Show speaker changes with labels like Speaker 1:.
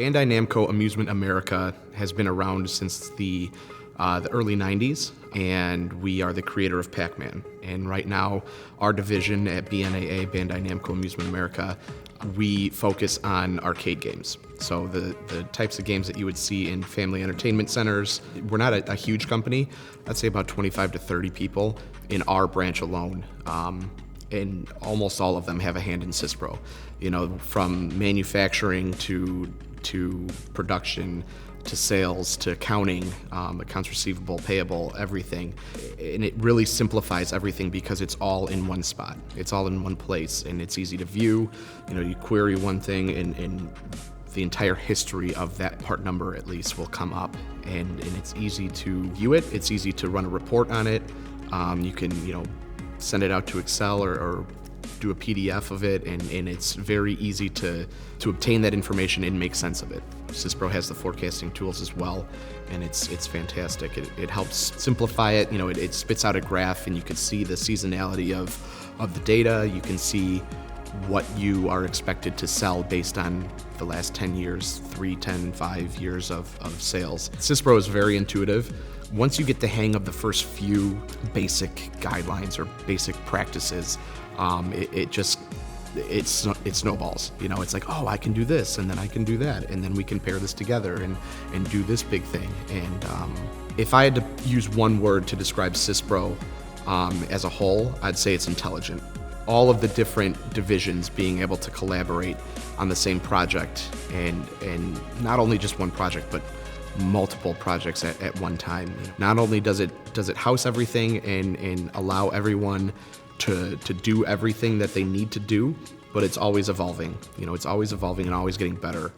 Speaker 1: Bandai Namco Amusement America has been around since the early 90s, and we are the creator of Pac-Man. And right now, our division at BNAA, Bandai Namco Amusement America, we focus on arcade games. So the types of games that you would see in family entertainment centers. We're not a huge company. I'd say about 25 to 30 people in our branch alone. And almost all of them have a hand in Syspro. You know, from manufacturing to production, to sales, to accounting, accounts receivable, payable, everything. And it really simplifies everything because it's all in one spot. It's all in one place, and it's easy to view. You know, you query one thing and the entire history of that part number at least will come up, and it's easy to view it. It's easy to run a report on it. You can, send it out to Excel or do a PDF of it, and it's very easy to obtain that information and make sense of it. Syspro has the forecasting tools as well, and it's fantastic. It helps simplify it. It spits out a graph, and you can see the seasonality of the data. You can see what you are expected to sell based on the last 10 years, 3, 10, 5 years of sales. Syspro is very intuitive. Once you get the hang of the first few basic guidelines or basic practices, it snowballs. It's like, oh, I can do this, and then I can do that, and then we can pair this together and do this big thing. And if I had to use one word to describe Syspro as a whole, I'd say it's intelligent. All of the different divisions being able to collaborate on the same project, and not only just one project, but multiple projects at one time. Not only does it house everything and allow everyone to do everything that they need to do, but it's always evolving. It's always evolving and always getting better.